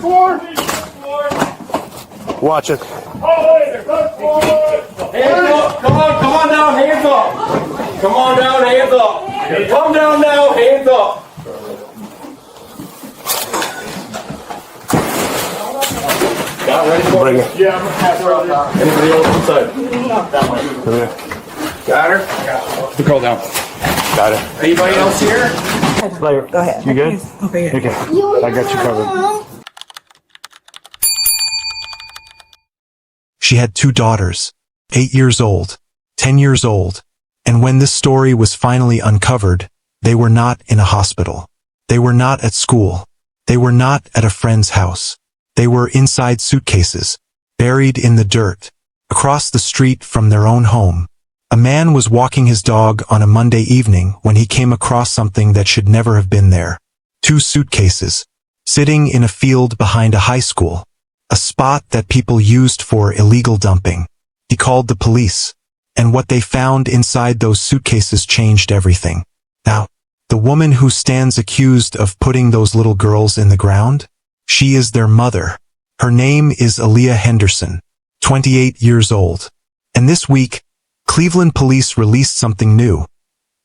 third floor. Watch it. Hands up! Come on down, hands up! Come on down, hands up! Come down now, hands up! Got ready for Bring it? it. Yeah, I'm gonna pass her out. Anybody else inside? Come here. Got her? The girl down. Got it. Anybody else here? Go ahead. You good? Okay. Okay. I got you covered. She had 2 daughters, 8 years old, 10 years old, and when this story was finally uncovered, they were not in a hospital. They were not at school. They were not at a friend's house. They were inside suitcases, buried in the dirt, across the street from their own home. A man was walking his dog on a Monday evening when he came across something that should never have been there. 2 suitcases, sitting in a field behind a high school, a spot that people used for illegal dumping. He called the police, and what they found inside those suitcases changed everything. Now, the woman who stands accused of putting those little girls in the ground, she is their mother. Her name is Aaliyah Henderson, 28 years old. And this week, Cleveland police released something new.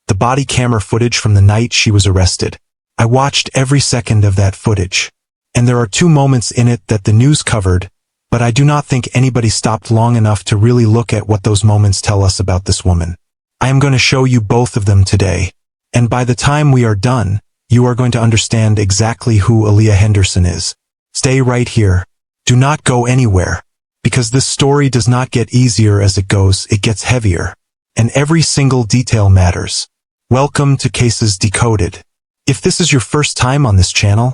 The body camera footage from the night she was arrested. I watched every second of that footage. And there are 2 moments in it that the news covered, but I do not think anybody stopped long enough to really look at what those moments tell us about this woman. I am going to show you both of them today. And by the time we are done, you are going to understand exactly who Aaliyah Henderson is. Stay right here. Do not go anywhere. Because this story does not get easier as it goes, it gets heavier. And every single detail matters. Welcome to Cases Decoded. If this is your first time on this channel,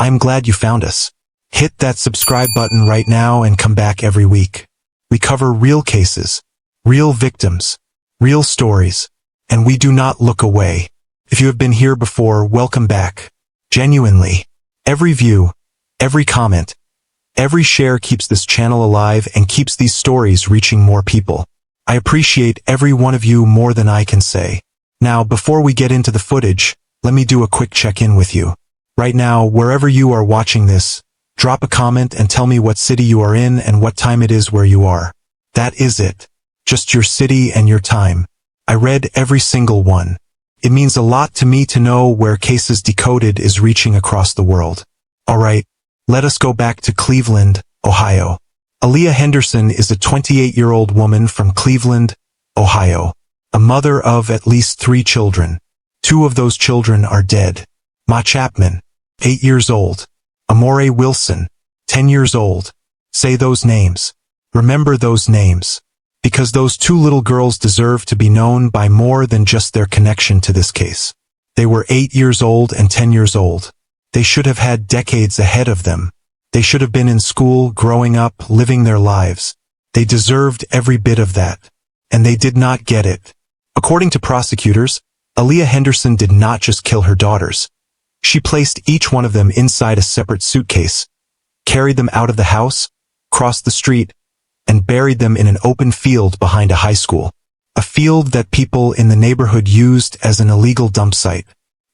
I'm glad you found us. Hit that subscribe button right now and come back every week. We cover real cases, real victims, real stories, and we do not look away. If you have been here before, welcome back. Genuinely. Every view, every comment, every share keeps this channel alive and keeps these stories reaching more people. I appreciate every one of you more than I can say. Now, before we get into the footage, let me do a quick check-in with you. Right now, wherever you are watching this, drop a comment and tell me what city you are in and what time it is where you are. That is it. Just your city and your time. I read every single one. It means a lot to me to know where Cases Decoded is reaching across the world. Alright, let us go back to Cleveland, Ohio. Aaliyah Henderson is a 28-year-old woman from Cleveland, Ohio. A mother of at least 3 children. 2 of those children are dead. Mila Chapman, 8 years old. Amor Wilson, 10 years old. Say those names. Remember those names. Because those 2 little girls deserve to be known by more than just their connection to this case. They were 8 years old and 10 years old. They should have had decades ahead of them. They should have been in school, growing up, living their lives. They deserved every bit of that. And they did not get it. According to prosecutors, Aaliyah Henderson did not just kill her daughters. She placed each one of them inside a separate suitcase, carried them out of the house, crossed the street, and buried them in an open field behind a high school. A field that people in the neighborhood used as an illegal dump site.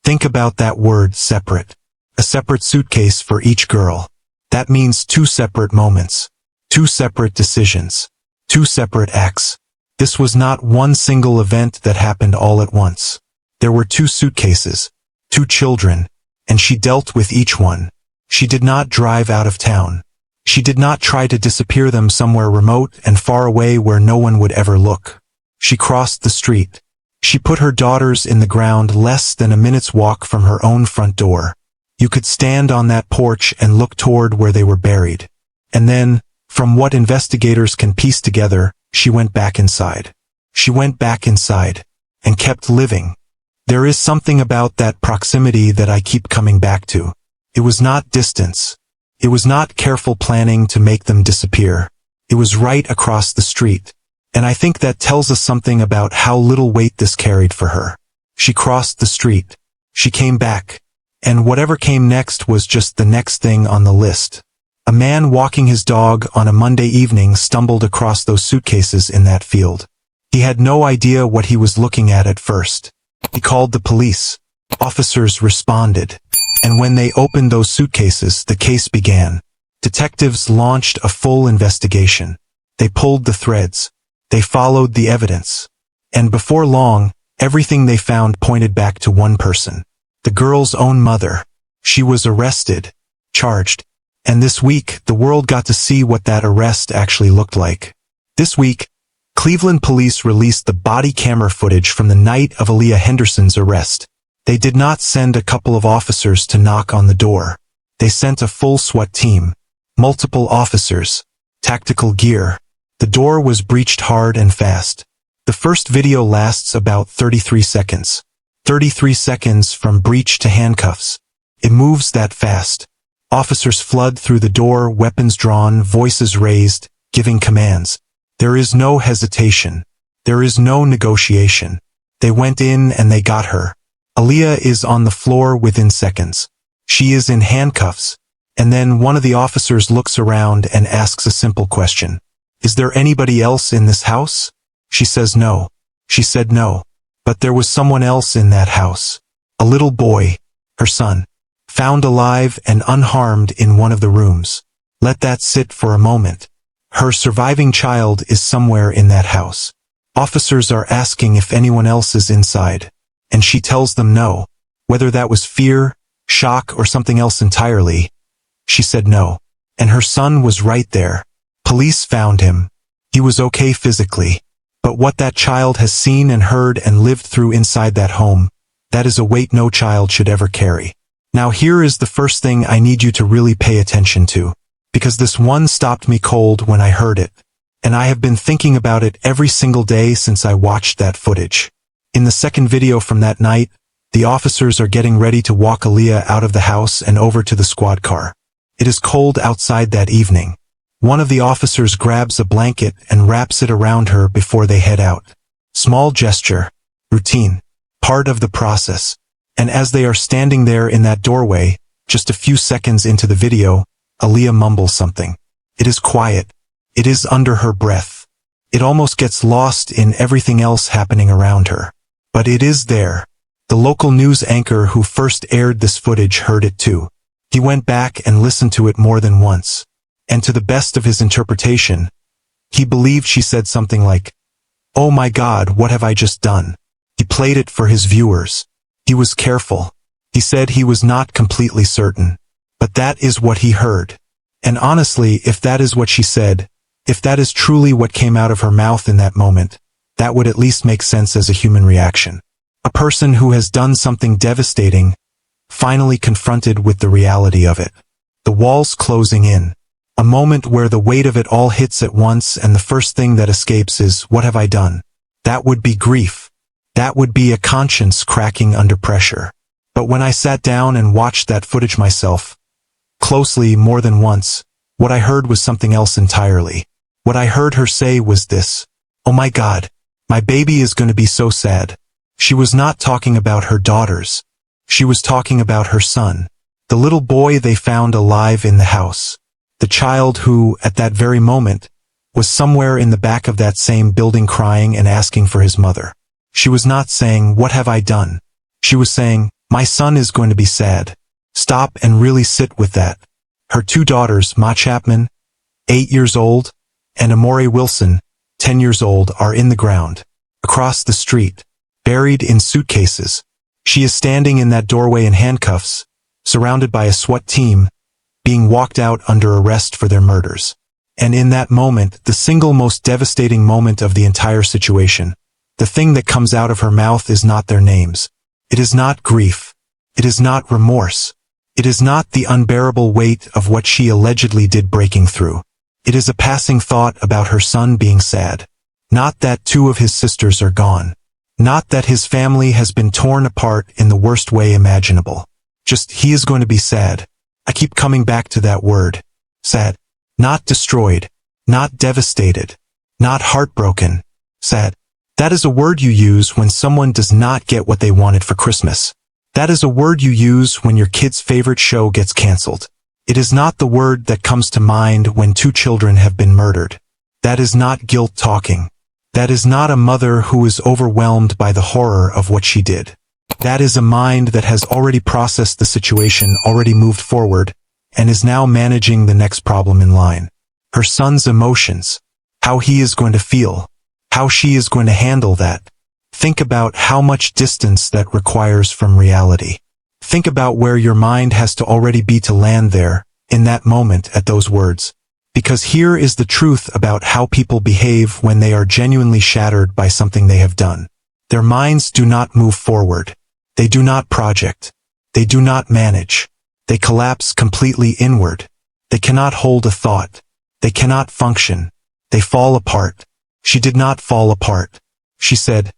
Think about that word, separate. A separate suitcase for each girl. That means 2 separate moments. 2 separate decisions. 2 separate acts. This was not one single event that happened all at once. There were 2 suitcases, 2 children, and she dealt with each one. She did not drive out of town. She did not try to disappear them somewhere remote and far away where no one would ever look. She crossed the street. She put her daughters in the ground less than a minute's walk from her own front door. You could stand on that porch and look toward where they were buried. And then, from what investigators can piece together, she went back inside. She went back inside, and kept living. There is something about that proximity that I keep coming back to. It was not distance. It was not careful planning to make them disappear. It was right across the street. And I think that tells us something about how little weight this carried for her. She crossed the street. She came back. And whatever came next was just the next thing on the list. A man walking his dog on a Monday evening stumbled across those suitcases in that field. He had no idea what he was looking at first. He called the police. Officers responded. And when they opened those suitcases, the case began. Detectives launched a full investigation. They pulled the threads. They followed the evidence. And before long, everything they found pointed back to one person. The girl's own mother. She was arrested, charged. And this week, the world got to see what that arrest actually looked like. This week, Cleveland police released the body camera footage from the night of Aaliyah Henderson's arrest. They did not send a couple of officers to knock on the door. They sent a full SWAT team. Multiple officers. Tactical gear. The door was breached hard and fast. The first video lasts about 33 seconds. 33 seconds from breach to handcuffs. It moves that fast. Officers flood through the door, weapons drawn, voices raised, giving commands. There is no hesitation. There is no negotiation. They went in and they got her. Aaliyah is on the floor within seconds. She is in handcuffs. And then one of the officers looks around and asks a simple question. Is there anybody else in this house? She says no. She said no. But there was someone else in that house. A little boy, her son, found alive and unharmed in one of the rooms. Let that sit for a moment. Her surviving child is somewhere in that house. Officers are asking if anyone else is inside. And she tells them no. Whether that was fear, shock, or something else entirely, she said no. And her son was right there. Police found him. He was okay physically. But what that child has seen and heard and lived through inside that home, that is a weight no child should ever carry. Now here is the first thing I need you to really pay attention to, because this one stopped me cold when I heard it, and I have been thinking about it every single day since I watched that footage. In the second video from that night, the officers are getting ready to walk Aaliyah out of the house and over to the squad car. It is cold outside that evening. One of the officers grabs a blanket and wraps it around her before they head out. Small gesture. Routine. Part of the process. And as they are standing there in that doorway, just a few seconds into the video, Aaliyah mumbles something. It is quiet. It is under her breath. It almost gets lost in everything else happening around her. But it is there. The local news anchor who first aired this footage heard it too. He went back and listened to it more than once. And to the best of his interpretation, he believed she said something like, "Oh my God, what have I just done?" He played it for his viewers. He was careful. He said he was not completely certain. But that is what he heard. And honestly, if that is what she said, if that is truly what came out of her mouth in that moment, that would at least make sense as a human reaction. A person who has done something devastating, finally confronted with the reality of it. The walls closing in. A moment where the weight of it all hits at once and the first thing that escapes is, what have I done? That would be grief. That would be a conscience cracking under pressure. But when I sat down and watched that footage myself, closely more than once, what I heard was something else entirely. What I heard her say was this: "Oh my God, my baby is going to be so sad." She was not talking about her daughters. She was talking about her son. The little boy they found alive in the house. The child who, at that very moment, was somewhere in the back of that same building crying and asking for his mother. She was not saying, "What have I done?" She was saying, "My son is going to be sad." Stop and really sit with that. Her two daughters, Mila Chapman, 8 years old, and Amor Wilson, 10 years old, are in the ground, across the street, buried in suitcases. She is standing in that doorway in handcuffs, surrounded by a SWAT team, being walked out under arrest for their murders. And in that moment, the single most devastating moment of the entire situation, the thing that comes out of her mouth is not their names. It is not grief. It is not remorse. It is not the unbearable weight of what she allegedly did breaking through. It is a passing thought about her son being sad. Not that two of his sisters are gone. Not that his family has been torn apart in the worst way imaginable. Just, he is going to be sad. I keep coming back to that word. Sad. Not destroyed. Not devastated. Not heartbroken. Sad. That is a word you use when someone does not get what they wanted for Christmas. That is a word you use when your kid's favorite show gets canceled. It is not the word that comes to mind when two children have been murdered. That is not guilt talking. That is not a mother who is overwhelmed by the horror of what she did. That is a mind that has already processed the situation, already moved forward, and is now managing the next problem in line. Her son's emotions. How he is going to feel. How she is going to handle that. Think about how much distance that requires from reality. Think about where your mind has to already be to land there, in that moment, at those words. Because here is the truth about how people behave when they are genuinely shattered by something they have done. Their minds do not move forward. They do not project. They do not manage. They collapse completely inward. They cannot hold a thought. They cannot function. They fall apart. She did not fall apart. She said,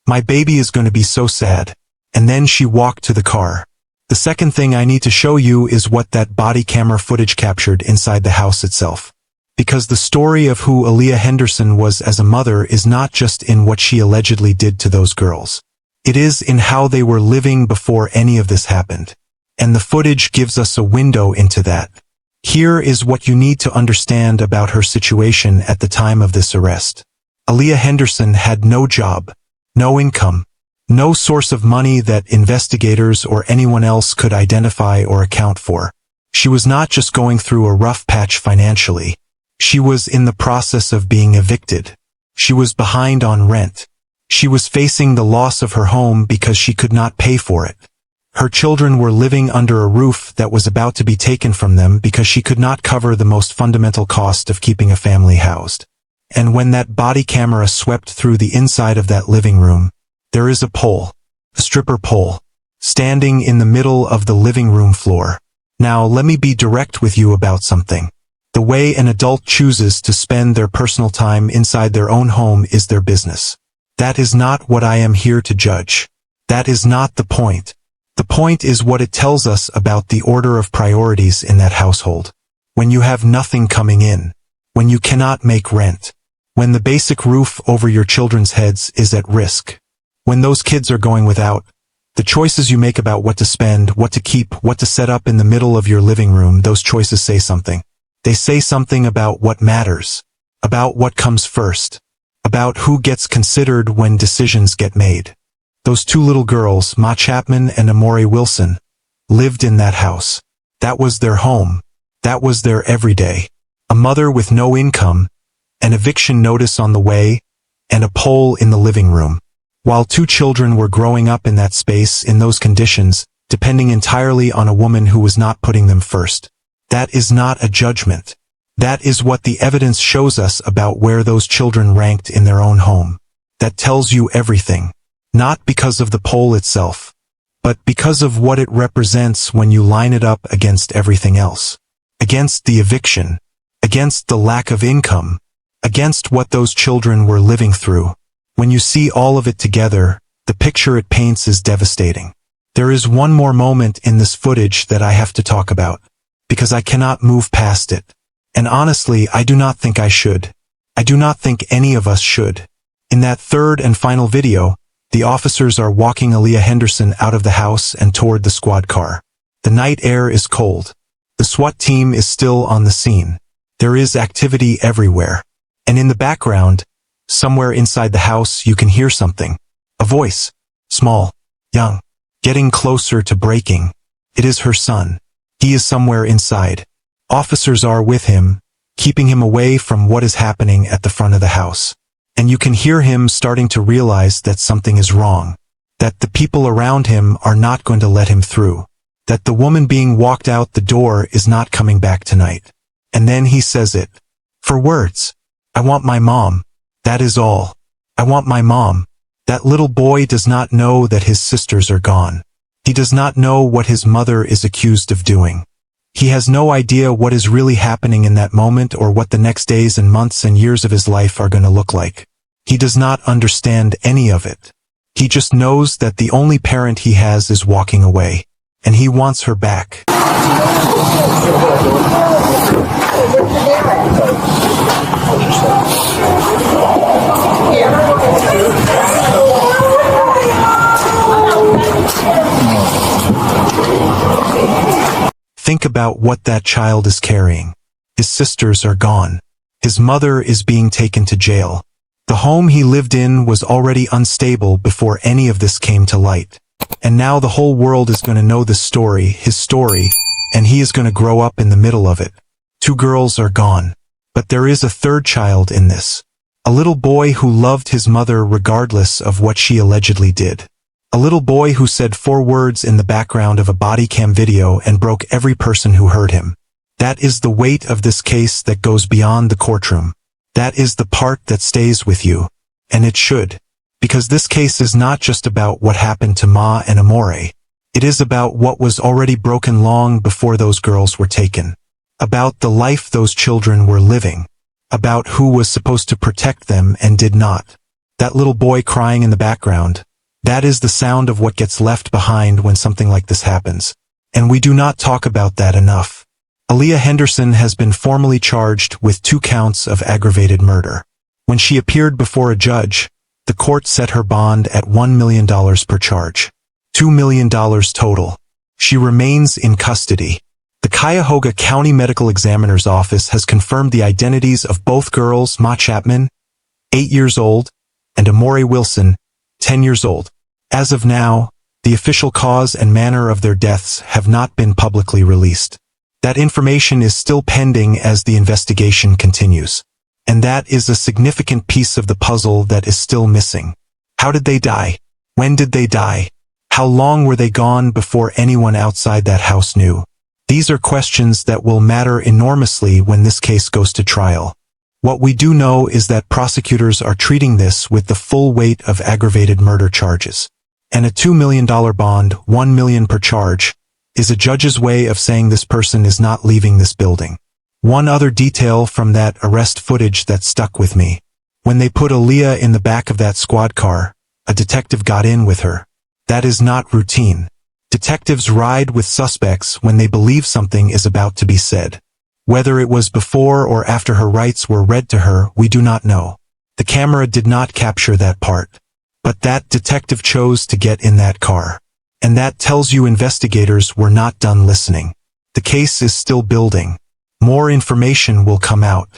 "My baby is going to be so sad." And then she walked to the car. The second thing I need to show you is what that body camera footage captured inside the house itself. Because the story of who Aaliyah Henderson was as a mother is not just in what she allegedly did to those girls. It is in how they were living before any of this happened. And the footage gives us a window into that. Here is what you need to understand about her situation at the time of this arrest. Aaliyah Henderson had no job, no income, no source of money that investigators or anyone else could identify or account for. She was not just going through a rough patch financially. She was in the process of being evicted. She was behind on rent. She was facing the loss of her home because she could not pay for it. Her children were living under a roof that was about to be taken from them because she could not cover the most fundamental cost of keeping a family housed. And when that body camera swept through the inside of that living room, there is a pole, a stripper pole, standing in the middle of the living room floor. Now let me be direct with you about something. The way an adult chooses to spend their personal time inside their own home is their business. That is not what I am here to judge. That is not the point. The point is what it tells us about the order of priorities in that household. When you have nothing coming in, when you cannot make rent, when the basic roof over your children's heads is at risk, when those kids are going without, the choices you make about what to spend, what to keep, what to set up in the middle of your living room, those choices say something. They say something about what matters, about what comes first, about who gets considered when decisions get made. Those two little girls, Mila Chapman and Amor Wilson, lived in that house. That was their home. That was their everyday. A mother with no income, an eviction notice on the way, and a pole in the living room. While two children were growing up in that space, in those conditions, depending entirely on a woman who was not putting them first. That is not a judgment. That is what the evidence shows us about where those children ranked in their own home. That tells you everything. Not because of the pole itself, but because of what it represents when you line it up against everything else. Against the eviction. Against the lack of income. Against what those children were living through. When you see all of it together, the picture it paints is devastating. There is one more moment in this footage that I have to talk about, because I cannot move past it. And honestly, I do not think I should. I do not think any of us should. In that third and final video, the officers are walking Aaliyah Henderson out of the house and toward the squad car. The night air is cold. The SWAT team is still on the scene. There is activity everywhere. And in the background, somewhere inside the house, you can hear something. A voice. Small. Young. Getting closer to breaking. It is her son. He is somewhere inside. Officers are with him, keeping him away from what is happening at the front of the house. And you can hear him starting to realize that something is wrong. That the people around him are not going to let him through. That the woman being walked out the door is not coming back tonight. And then he says it. For words. I want my mom. That is all. I want my mom. That little boy does not know that his sisters are gone. He does not know what his mother is accused of doing. He has no idea what is really happening in that moment or what the next days and months and years of his life are going to look like. He does not understand any of it. He just knows that the only parent he has is walking away, and he wants her back. Think about what that child is carrying. His sisters are gone. His mother is being taken to jail. The home he lived in was already unstable before any of this came to light. And now the whole world is going to know this story, his story, and he is going to grow up in the middle of it. 2 girls are gone. But there is a third child in this. A little boy who loved his mother regardless of what she allegedly did. A little boy who said 4 words in the background of a body cam video and broke every person who heard him. That is the weight of this case that goes beyond the courtroom. That is the part that stays with you. And it should. Because this case is not just about what happened to Ma and Amore. It is about what was already broken long before those girls were taken. About the life those children were living. About who was supposed to protect them and did not. That little boy crying in the background. That is the sound of what gets left behind when something like this happens. And we do not talk about that enough. Aaliyah Henderson has been formally charged with 2 counts of aggravated murder. When she appeared before a judge, the court set her bond at $1 million per charge. $2 million total. She remains in custody. The Cuyahoga County Medical Examiner's Office has confirmed the identities of both girls, Mila Chapman, 8 years old, and Amor Wilson, 10 years old. As of now, the official cause and manner of their deaths have not been publicly released. That information is still pending as the investigation continues. And that is a significant piece of the puzzle that is still missing. How did they die? When did they die? How long were they gone before anyone outside that house knew? These are questions that will matter enormously when this case goes to trial. What we do know is that prosecutors are treating this with the full weight of aggravated murder charges. And a $2 million bond, $1 million per charge, is a judge's way of saying this person is not leaving this building. One other detail from that arrest footage that stuck with me. When they put Aaliyah in the back of that squad car, a detective got in with her. That is not routine. Detectives ride with suspects when they believe something is about to be said. Whether it was before or after her rights were read to her, we do not know. The camera did not capture that part. But that detective chose to get in that car. And that tells you investigators were not done listening. The case is still building. More information will come out.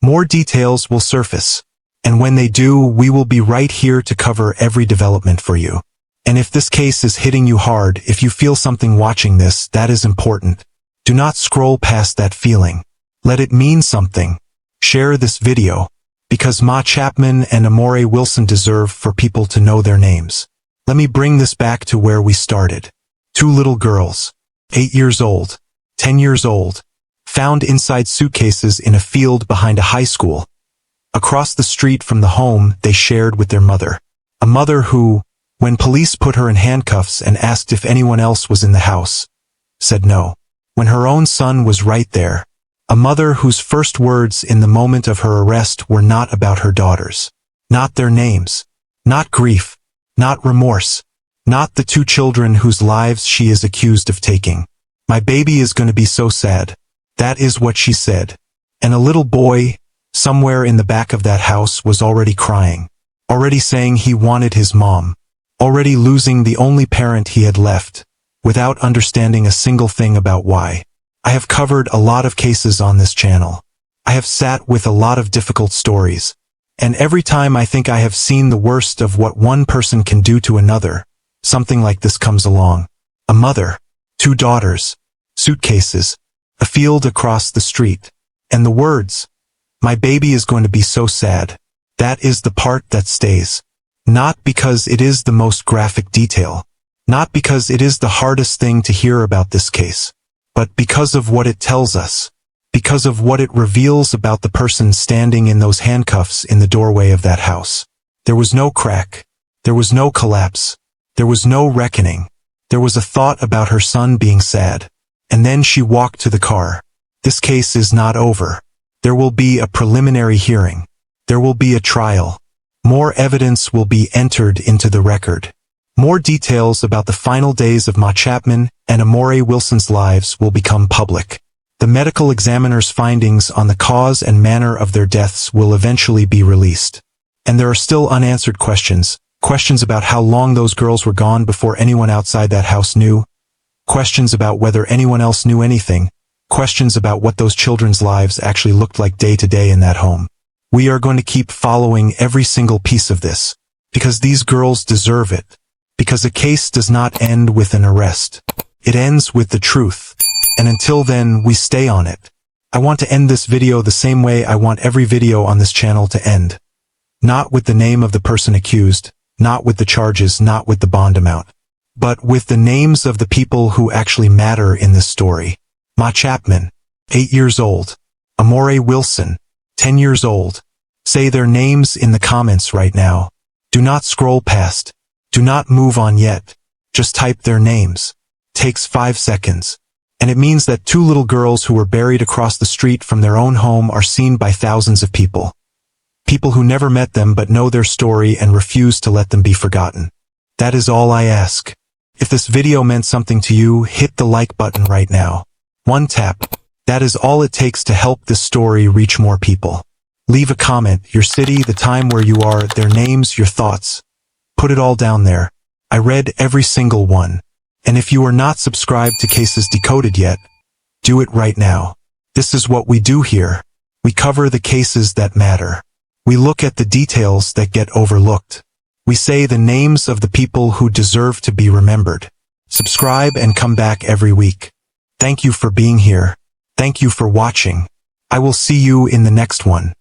More details will surface. And when they do, we will be right here to cover every development for you. And if this case is hitting you hard, if you feel something watching this, that is important. Do not scroll past that feeling. Let it mean something. Share this video. Because Mila Chapman and Amor Wilson deserve for people to know their names. Let me bring this back to where we started. 2 little girls. 8 years old. 10 years old. Found inside suitcases in a field behind a high school. Across the street from the home they shared with their mother. A mother who, when police put her in handcuffs and asked if anyone else was in the house, said no. When her own son was right there. A mother whose first words in the moment of her arrest were not about her daughters. Not their names. Not grief. Not remorse. Not the 2 children whose lives she is accused of taking. My baby is going to be so sad. That is what she said. And a little boy, somewhere in the back of that house, was already crying. Already saying he wanted his mom. Already losing the only parent he had left, without understanding a single thing about why. I have covered a lot of cases on this channel. I have sat with a lot of difficult stories. And every time I think I have seen the worst of what one person can do to another, something like this comes along. A mother, 2 daughters, suitcases, a field across the street, and the words, "My baby is going to be so sad." That is the part that stays. Not because it is the most graphic detail. Not because it is the hardest thing to hear about this case. But because of what it tells us. Because of what it reveals about the person standing in those handcuffs in the doorway of that house. There was no crack. There was no collapse. There was no reckoning. There was a thought about her son being sad. And then she walked to the car. This case is not over. There will be a preliminary hearing. There will be a trial. More evidence will be entered into the record. More details about the final days of Mila Chapman and Amor Wilson's lives will become public. The medical examiner's findings on the cause and manner of their deaths will eventually be released. And there are still unanswered questions. Questions about how long those girls were gone before anyone outside that house knew. Questions about whether anyone else knew anything. Questions about what those children's lives actually looked like day to day in that home. We are going to keep following every single piece of this. Because these girls deserve it. Because a case does not end with an arrest. It ends with the truth. And until then, we stay on it. I want to end this video the same way I want every video on this channel to end. Not with the name of the person accused, not with the charges, not with the bond amount, but with the names of the people who actually matter in this story. Mila Chapman, 8 years old. Amor Wilson, 10 years old. Say their names in the comments right now. Do not scroll past. Do not move on yet. Just type their names. Takes 5 seconds. And it means that 2 little girls who were buried across the street from their own home are seen by thousands of people. People who never met them but know their story and refuse to let them be forgotten. That is all I ask. If this video meant something to you, hit the like button right now. One tap. That is all it takes to help this story reach more people. Leave a comment, your city, the time where you are, their names, your thoughts. Put it all down there. I read every single one. And if you are not subscribed to Cases Decoded yet, do it right now. This is what we do here. We cover the cases that matter. We look at the details that get overlooked. We say the names of the people who deserve to be remembered. Subscribe and come back every week. Thank you for being here. Thank you for watching. I will see you in the next one.